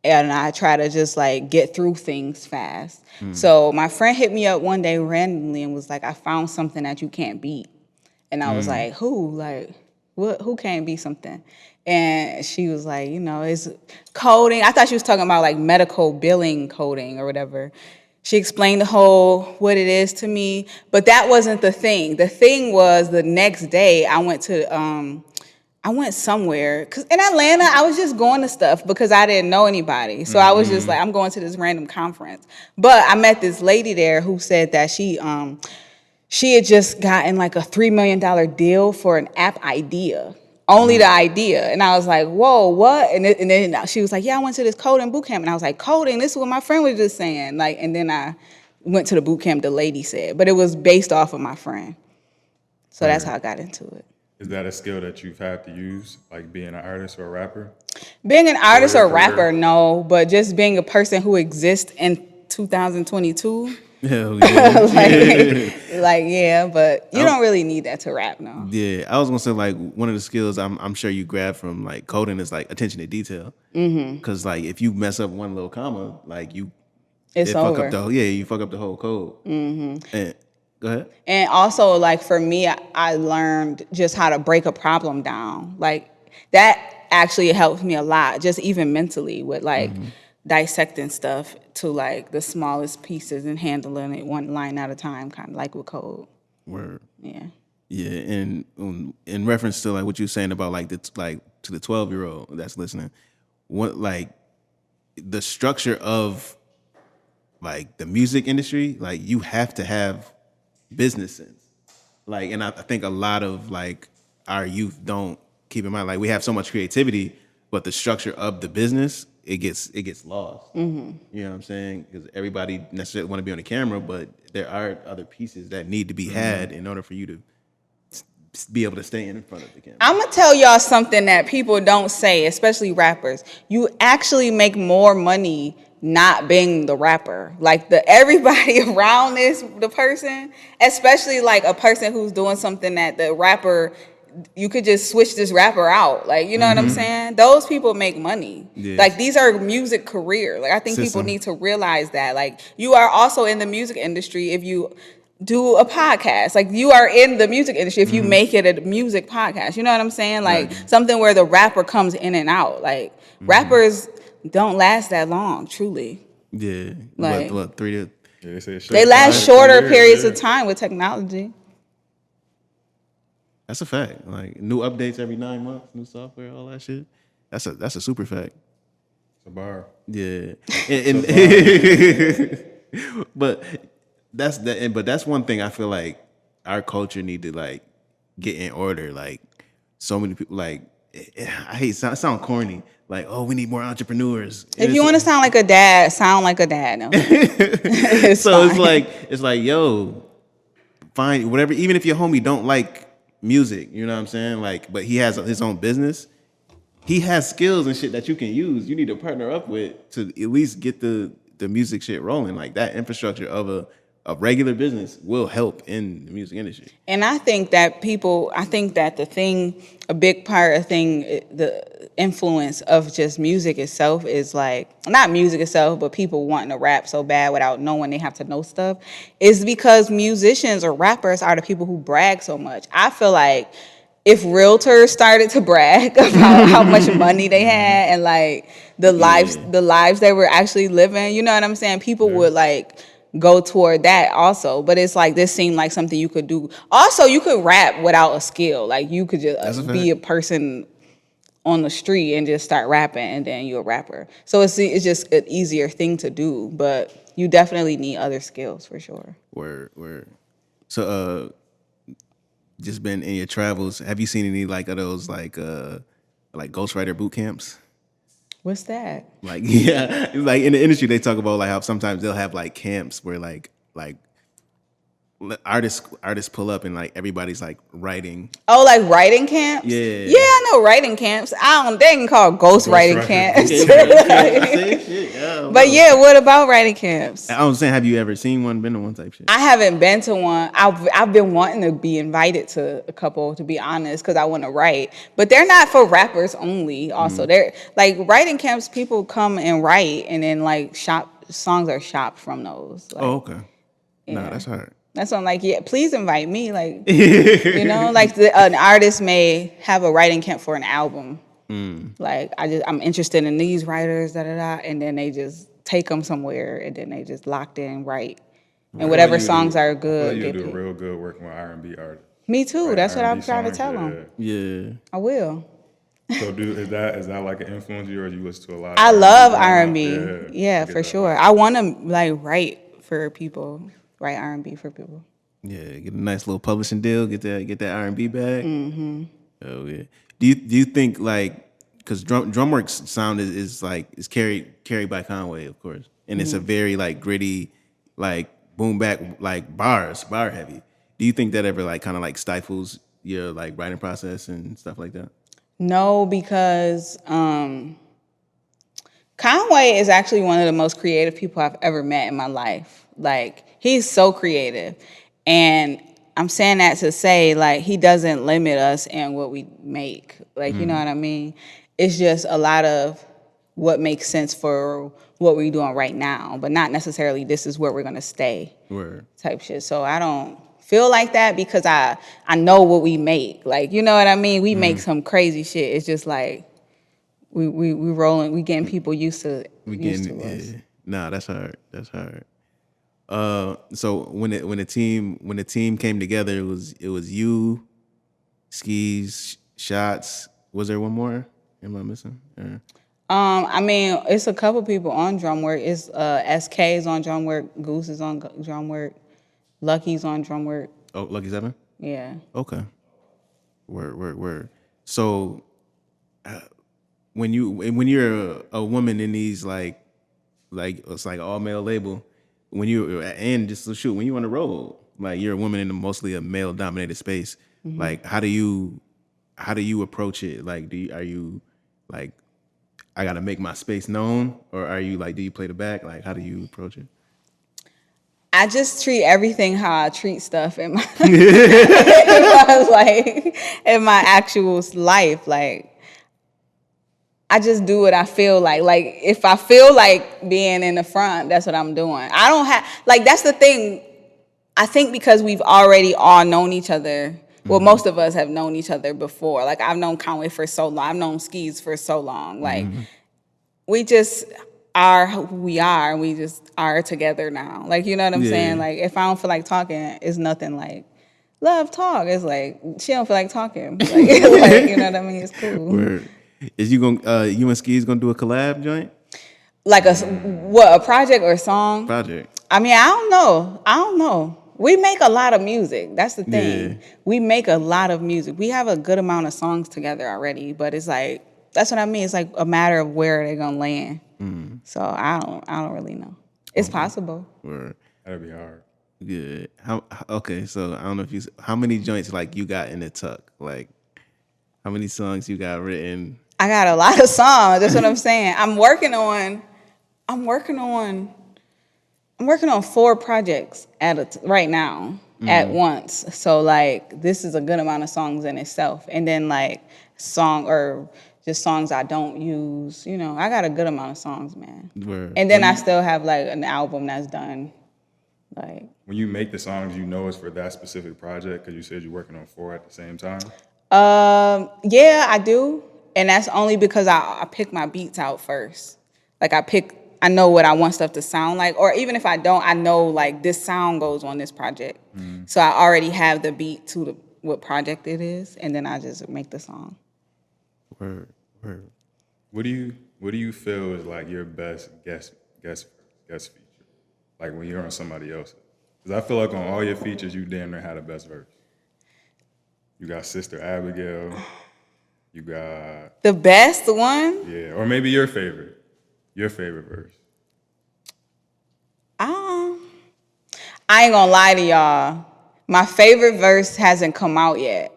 And I try to just like get through things fast. So my friend hit me up one day randomly and was like, I found something that you can't beat. And I was like, who? Like, what? Who can't beat something? And she was like, it's coding. I thought she was talking about like medical billing coding or whatever. She explained what it is to me, but that wasn't the thing. The thing was the next day I went somewhere, because in Atlanta, I was just going to stuff because I didn't know anybody. So I was just like, I'm going to this random conference. But I met this lady there who said that she had just gotten like a $3 million deal for an app idea. Only the idea. And I was like, whoa, what? And then she was like, yeah, I went to this coding boot camp. And I was like, coding? This is what my friend was just saying. Like, and then I went to the boot camp the lady said. But it was based off of my friend. So that's how I got into it. Is that a skill that you've had to use, like being an artist or a rapper? Being an artist or career? rapper, no. But just being a person who exists in 2022. Hell yeah. Yeah, but you don't really need that to rap, no. Yeah, I was gonna say like one of the skills I'm sure you grab from like coding is like attention to detail. Because like if you mess up one little comma, like It's over. You fuck up the whole code. And go ahead. And also, like for me, I learned just how to break a problem down. Like that actually helped me a lot, just even mentally with like dissecting stuff to like the smallest pieces and handling it one line at a time, kind of like with code. Word. Yeah. Yeah, and in reference to like what you were saying about like to the 12-year-old that's listening, what like the structure of like the music industry, like you have to have business sense. Like, and I think a lot of like our youth don't keep in mind, like we have so much creativity, but the structure of the business, it gets lost. You know what I'm saying? Because everybody necessarily want to be on the camera, but there are other pieces that need to be had in order for you to be able to stay in front of the camera. I'm gonna tell y'all something that people don't say, especially rappers. You actually make more money not being the rapper. Like everybody around the person, especially like a person who's doing something that the rapper, you could just switch this rapper out. Like, you know what I'm saying? Those people make money. Yeah. Like these are music career. Like I think people need to realize that. Like you are also in the music industry if you do a podcast. Like you are in the music industry if you make it a music podcast. You know what I'm saying? Like something where the rapper comes in and out. Like rappers don't last that long, truly. Yeah. Like, what 3 to Yeah, they last shorter periods of time with technology. That's a fact. Like new updates every 9 months, new software, all that shit. That's a super fact. It's a bar. Yeah. But that's one thing I feel like our culture need to like get in order. Like so many people like I hate sound corny. Like, oh, we need more entrepreneurs. If you want to sound like a dad, sound like a dad. No. So it's like, yo, find whatever. Even if your homie don't like music, you know what I'm saying? Like, but he has his own business. He has skills and shit that you can use. You need to partner up with to at least get the music shit rolling. Like that infrastructure of a regular business will help in the music industry. And I think that a big part of the influence of just music itself is like, not music itself, but people wanting to rap so bad without knowing they have to know stuff, is because musicians or rappers are the people who brag so much. I feel like if realtors started to brag about how much money they had and like the lives they were actually living, you know what I'm saying? People would like go toward that also. But it's like, this seemed like something you could do. Also, you could rap without a skill. Like you could just be a person on the street and just start rapping and then you're a rapper. So it's just an easier thing to do, but you definitely need other skills for sure. Word. So just been in your travels, have you seen any like of those like ghostwriter boot camps? What's that? Like, yeah, like in the industry, they talk about like how sometimes they'll have like camps where like artists pull up and like everybody's like writing. Oh, like writing camps? Yeah. Yeah, I know writing camps. They can call ghost writing camps. But yeah, what about writing camps? I was saying, have you ever seen one, been to one type shit? I haven't been to one. I've been wanting to be invited to a couple, to be honest, because I want to write. But they're not for rappers only. Also, they're like writing camps. People come and write, and then like songs are shopped from those. Like, Okay. yeah. No, that's hard. That's why I'm like, yeah, please invite me. Like, like an artist may have a writing camp for an album. Like, I'm interested in these writers, and then they just take them somewhere, and then they just locked in write. And whatever songs are good, you do real good working with R&B artists. Me too. Right, That's what I'm R&B trying to songs, tell them. Yeah. I will. So is that like an influence you, or do you listen to a lot? I love R&B. Yeah, Yeah, for sure. I want to like write for people, write R&B for people. Yeah, get a nice little publishing deal, get that R&B bag. Mm-hmm. Oh yeah. Do you think like, because Drumwork's sound is carried by Conway, of course, and it's a very like gritty, like boom back, like bar heavy. Do you think that ever like kind of like stifles your like writing process and stuff like that? No, because Conway is actually one of the most creative people I've ever met in my life. Like, he's so creative. And I'm saying that to say, like, he doesn't limit us in what we make. Like, you know what I mean? It's just a lot of what makes sense for what we're doing right now, but not necessarily this is where we're going to stay. Word. Type shit. So I don't feel like that because I know what we make. Like, you know what I mean? We make some crazy shit. It's just like we rolling, we getting people used to us. Yeah. Nah, that's hard. That's hard. So when the team came together, it was you, Skis, Shots. Was there one more? Am I missing? Yeah. I mean, it's a couple people on Drumwork. It's SK is on Drumwork, Goose is on Drumwork, Lucky's on Drumwork. Oh, Lucky 7? Yeah. Okay. Word. So when you're a woman in these like it's like all male label, when you and just shoot when you on the road, like you're a woman in mostly a male dominated space. Like how do you approach it? Like are you like, I gotta make my space known, or are you like, do you play the back? Like how do you approach it? I just treat everything how I treat stuff in my in my actual life. Like, I just do what I feel like. Like, if I feel like being in the front, that's what I'm doing. I don't have, like, that's the thing. I think because we've already all known each other. Well, most of us have known each other before. Like, I've known Conway for so long. I've known Skis for so long. Like, we just are who we are, and we just are together now. Like, you know what I'm saying? Like, if I don't feel like talking, it's nothing like, love, talk. It's like, she don't feel like talking. Like, you know what I mean? It's cool. Word. Is you and Skis gonna do a collab joint? Like a project or a song? Project. I mean, I don't know. We make a lot of music. That's the thing. Yeah. We make a lot of music. We have a good amount of songs together already, but it's like, that's what I mean. It's like a matter of where they're gonna land. So I don't really know. It's possible. Word. That'd be hard. Good. Okay, so I don't know if how many joints like you got in the tuck? Like how many songs you got written? I got a lot of songs. That's what I'm saying. I'm working on 4 projects right now at once. So like this is a good amount of songs in itself. And then like just songs I don't use. You know, I got a good amount of songs, man. Word. And then I still have like an album that's done. Like, when you make the songs, you know it's for that specific project because you said you're working on 4 at the same time. Yeah, I do. And that's only because I pick my beats out first. Like I know what I want stuff to sound like. Or even if I don't, I know like this sound goes on this project. So I already have the beat to what project it is. And then I just make the song. Word. What do you feel is like your best guest feature? Like when you're on somebody else's? Because I feel like on all your features, you damn near had the best verse. You got Sister Abigail. You got the best one? Yeah, or maybe your favorite verse. I ain't gonna lie to y'all. My favorite verse hasn't come out yet.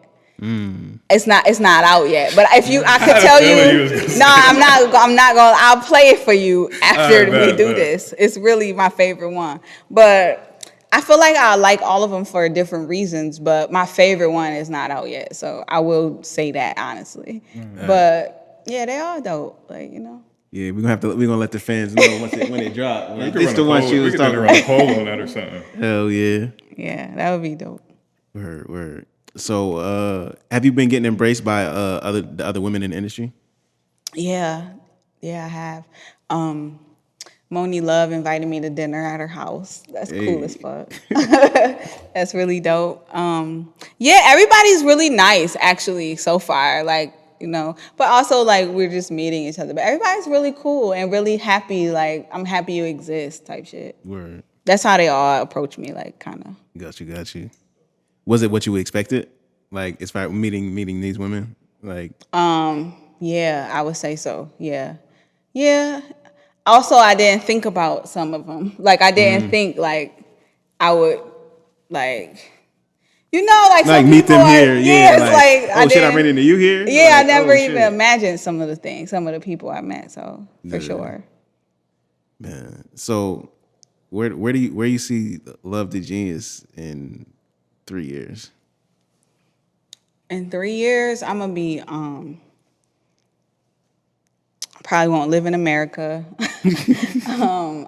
It's not out yet. But if I could tell you, no, I'm not gonna. I'll play it for you after we do this. It's really my favorite one. But I feel like I like all of them for different reasons. But my favorite one is not out yet, so I will say that honestly. But yeah, they are dope. Like, you know. Yeah, we're gonna let the fans know when it drop. We This the one she was talking run a about. poll on that or something. Hell yeah. Yeah, that would be dope. Word. So, have you been getting embraced by the other women in the industry? Yeah, I have. Moni Love invited me to dinner at her house. That's cool as fuck. That's really dope. Yeah, everybody's really nice actually so far. Like, you know, but also like we're just meeting each other. But everybody's really cool and really happy. Like, I'm happy you exist type shit. Word. That's how they all approach me. Like, kind of. Got you. Was it what you expected? Like, as far as meeting these women? Like, Yeah, I would say so. Yeah. Also, I didn't think about some of them. Like, I didn't think like I would like, you know, like some meet people them here. Yeah, it's like I I ran into you here. Yeah, Like, I never shit. even imagined some of the people I met. So for sure. Man, so where do you see Love the Genius in 3 years? In 3 years, I'm gonna be probably won't live in America. I'm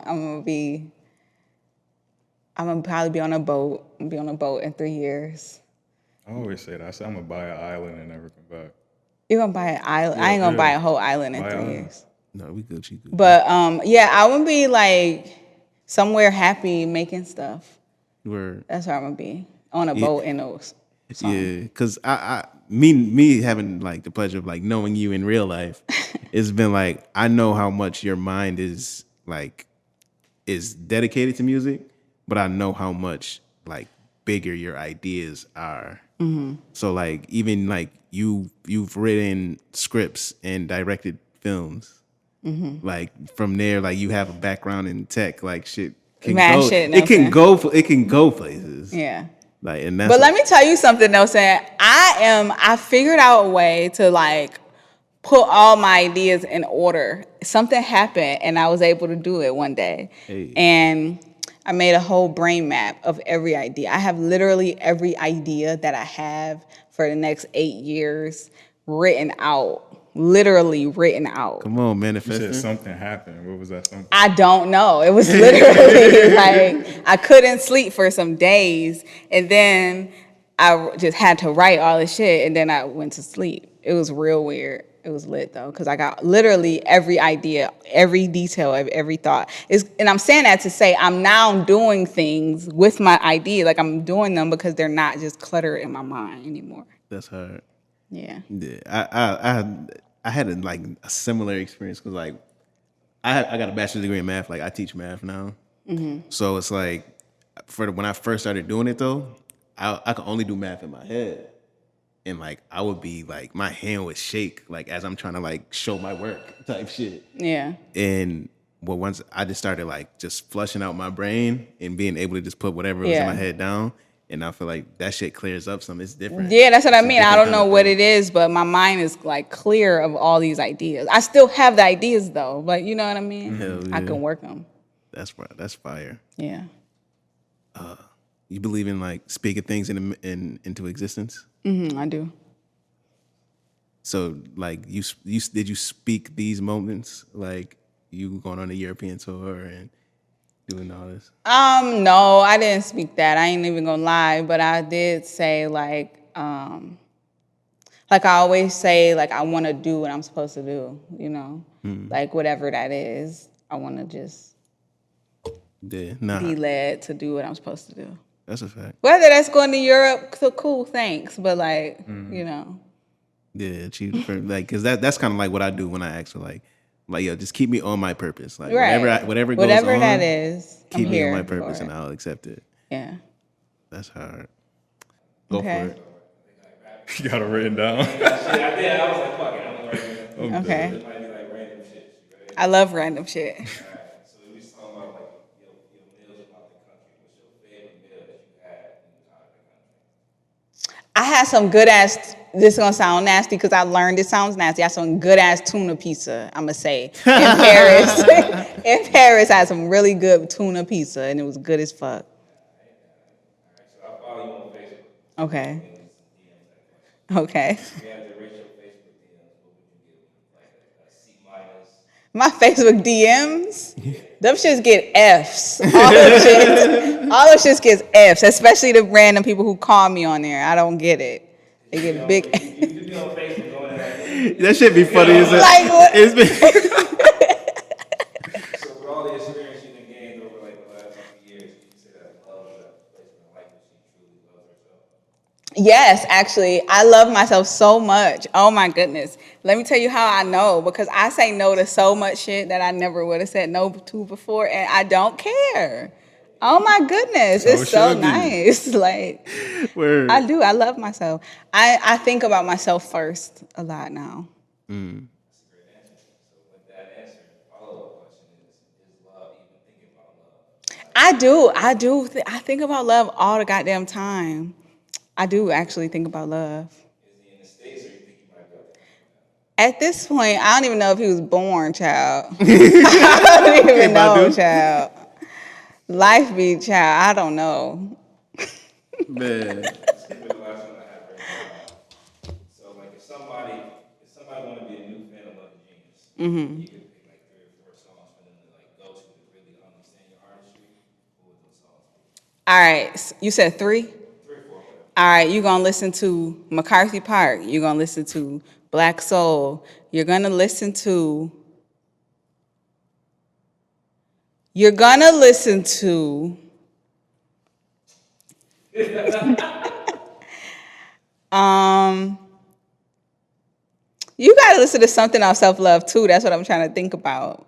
gonna probably be on a boat. I'm gonna be on a boat in 3 years. I always say that. I say I'm gonna buy an island and never come back. You're gonna buy an island? I ain't gonna buy a whole island in 3 years. No, we good. She good. But yeah, I would be like somewhere happy making stuff. Word. That's where I'm gonna be, on a boat in those. Yeah, because me having like the pleasure of like knowing you in real life, it's been like I know how much your mind is dedicated to music, but I know how much like bigger your ideas are. Mm-hmm. So like even like you've written scripts and directed films. Mm-hmm. Like from there, like you have a background in tech, like shit can go. It can go places. Yeah. Like, and that's but let me tell you something though, saying I figured out a way to like put all my ideas in order. Something happened and I was able to do it one day. Hey. And I made a whole brain map of every idea. I have literally every idea that I have for the next 8 years written out. Literally written out. Come on, manifest. You said something happened. What was that something? I don't know. It was literally like I couldn't sleep for some days, and then I just had to write all this shit, and then I went to sleep. It was real weird. It was lit though, because I got literally every idea, every detail, every thought. And I'm saying that to say I'm now doing things with my idea. Like I'm doing them because they're not just cluttered in my mind anymore. That's hard. Yeah. I had a similar experience because like I got a bachelor's degree in math. Like I teach math now, so it's like when I first started doing it though, I could only do math in my head, and like I would be like my hand would shake like as I'm trying to like show my work type shit. Yeah. And once I just started like just flushing out my brain and being able to just put whatever was in my head down. And I feel like that shit clears up some. It's different. Yeah, that's what I mean. I don't know what it is, but my mind is like clear of all these ideas. I still have the ideas though, but you know what I mean? Hell yeah. I can work them. That's fire. Yeah. You believe in like speaking things into existence? I do. So like did you speak these moments like you going on a European tour and doing all this? No, I didn't speak that. I ain't even gonna lie, but I did say like I always say like I want to do what I'm supposed to do, you know, like whatever that is. I want to just be led to do what I'm supposed to do. That's a fact. Whether that's going to Europe, so cool, thanks. But like, you know. Yeah, like because that's kind of like what I do when I ask for like yo, just keep me on my purpose. Like whatever goes on, that is, keep me on my purpose and I'll accept it. Yeah. That's hard. Go for it. You got it written down. I did. I was like, fuck it. I'm gonna write it. Okay. It might be like random shit. Right? I love random shit. All right. So we was talking about like your meals about the country. What's your favorite had some good ass. This is gonna sound nasty because I learned it sounds nasty. I had some good ass tuna pizza. I'ma say in Paris. In Paris, I had some really good tuna pizza, and it was good as fuck. So I follow you on Facebook. Okay. And it's DMs that question. Okay. If you had to rate your Facebook DMs, what would you give them? Like a C minus? My Facebook DMs, them shits get Fs. All those shits gets Fs, especially the random people who call me on there. I don't get it. They get big. You be on Facebook going like, That shit be funny as Like what? It's been so with all the experience you've gained over like the last few years, you say that love is that place in life that she truly loves herself. Yes, actually, I love myself so much. Oh my goodness. Let me tell you how I know, because I say no to so much shit that I never would have said no to before, and I don't care. Oh my goodness, it's so nice. Like, word. I do. I love myself. I think about myself first a lot now. That's a great answer. So with that answer, follow-up question is love even thinking about love? I do. I think about love all the goddamn time. I do actually think about love. Is he in the States or you think he might be out there? At this point, I don't even know if he was born, child. I don't even know, child. Life be child. I don't know. Man. Let's keep it the last one I have right now. So like if somebody want to be a new fan of Love the Genius, you could pick like 3 or 4 songs for them to like go to really understand your artistry. What would those songs be? All right. You said 3? 3 or 4. Whatever. All right. You're going to listen to McCarthy Park. You're going to listen to Black Soul. You're going to listen to... You got to listen to something on self-love too. That's what I'm trying to think about.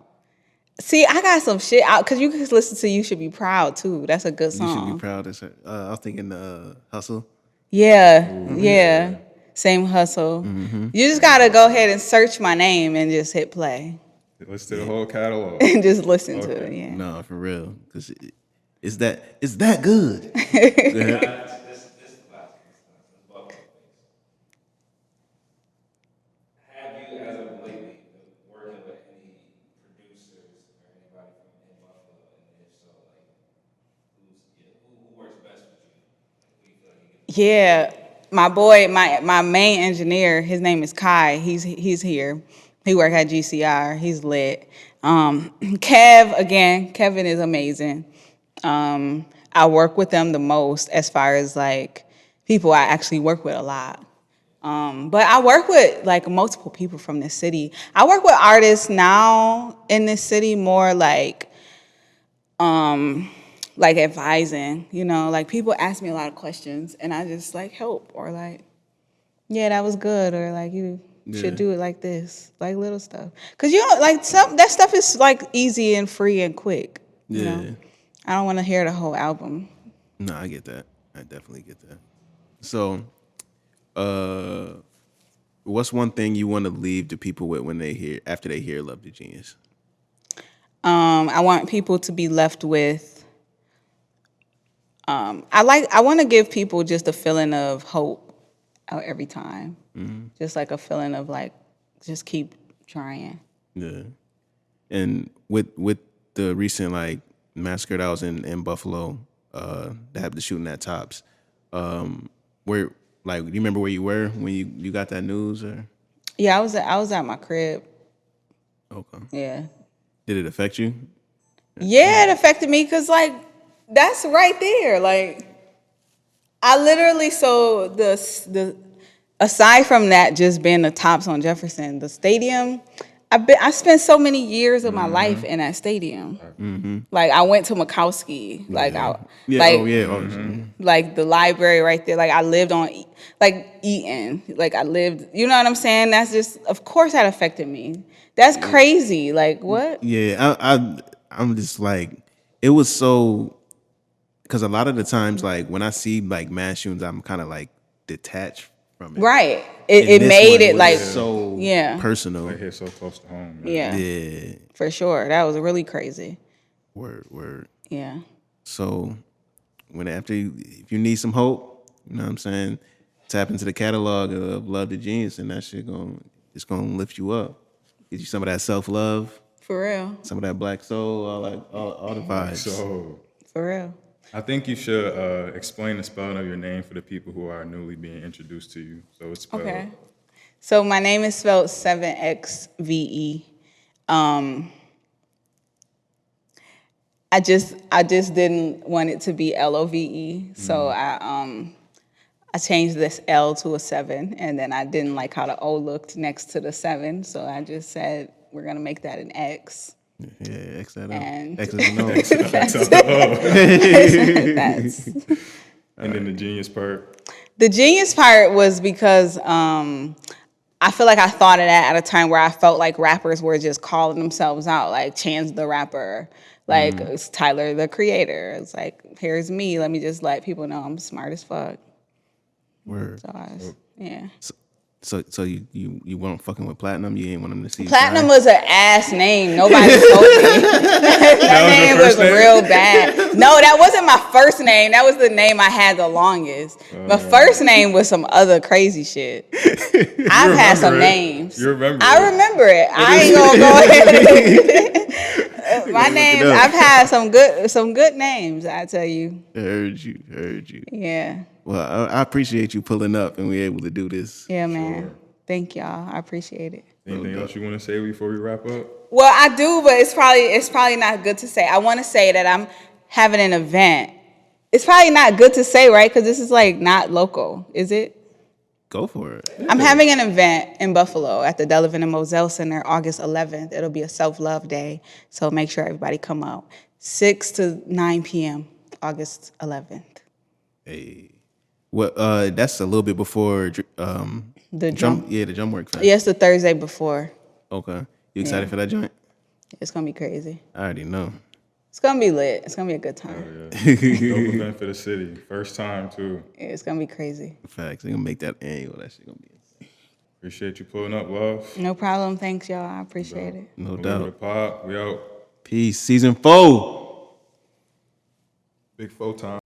See, I got some shit out because you can listen to You Should Be Proud too. That's a good song. You should be proud of it. I was thinking Hustle. Yeah. Same Hustle. You just got to go ahead and search my name and just hit play Let's do the whole catalog. and just listen to it. Yeah. No, for real. Because it's that good. This is the last one. This is Buffalo Face. Have you, as of lately, been working with any producers or anybody from in Buffalo? And if so, like, who works best with you? Like, who you feel like you get Yeah, my boy, my main engineer, his name is Kai. He's here. He worked at GCR. He's lit. Kevin is amazing. I work with them the most as far as like people I actually work with a lot. But I work with like multiple people from this city. I work with artists now in this city more like advising, like people ask me a lot of questions and I just like help or like, yeah, that was good. Or like you should do it like this, like little stuff. Cause like that stuff is like easy and free and quick. You know? I don't want to hear the whole album. No, I get that. I definitely get that. So, what's one thing you want to leave the people with after they hear Love the Genius? I want people to be left with. I want to give people just a feeling of hope every time. Just like a feeling of like, just keep trying. Yeah. And with the recent like massacre that was in Buffalo, that happened to shooting at Tops, where like, do you remember where you were when you got that news or? Yeah, I was at my crib. Okay. Yeah. Did it affect you? Yeah, it affected me because like that's right there. Like I literally the aside from that just being the Tops on Jefferson, the stadium, I spent so many years of my life in that stadium. Like I went to Mikowski, like like the library right there. Like I lived on like Eaton. Like I lived, you know what I'm saying? That's just, of course that affected me. That's crazy. Like what? Yeah, I'm just like, it was so, because a lot of the times like when I see like mass shootings, I'm kind of like detached from it. Right. It made it like so personal. They hit so close to home. Man. Yeah. For sure. That was really crazy. Word. Yeah. So if you need some hope, you know what I'm saying? tap into the catalog of Love the Genius, and that shit it's gonna lift you up. Get you some of that self-love, For real. some of that black soul, all the vibes. So For real. I think you should explain the spelling of your name for the people who are newly being introduced to you. So it's spelled. Okay. So my name is spelled 7XVE. I just didn't want it to be LOVE, so I changed this L to a 7, and then I didn't like how the O looked next to the 7, so I just said we're gonna make that an X. Yeah, X that up. And X is a no. that's And then the genius part. the genius part was because I feel like I thought of that at a time where I felt like rappers were just calling themselves out, like Chance the Rapper, like it's Tyler the Creator. It's like, here's me. Let me just let people know I'm smart as fuck. Word. So yeah. So you weren't fucking with Platinum? You ain't want them to see Platinum Shine? was an ass name. Nobody told me. That name was real bad. No, that wasn't my first name. That was the name I had the longest. My first name was some other crazy shit. I've had some names. You remember I remember it. I ain't gonna go ahead. My names. I've had some good names. I tell you. Heard you. Yeah. Well, I appreciate you pulling up and we able to do this. Yeah, man. Thank y'all. I appreciate it. Anything else you want to say before we wrap up? Well, I do, but it's probably not good to say. I want to say that I'm having an event. It's probably not good to say, right? Because this is like not local, is it? Go for it. I'm having an event in Buffalo at the Delavan and Moselle Center, August 11th. It'll be a self-love day, so make sure everybody come out. 6 to 9 p.m., August 11th. Hey. Well, that's a little bit before The drum. the Drumwork Fest. Yeah, it's the Thursday before. Okay. You excited for that joint? It's gonna be crazy. I already know. It's gonna be lit. It's gonna be a good time. Yeah. Dope event for the city. First time too. Yeah, it's gonna be crazy. Facts. They gonna make that annual. That shit gonna be insane. Appreciate you pulling up, love. No problem. Thanks, y'all. I appreciate it. No Over doubt. the pod. We out. Peace. Season 4. Big 4 time.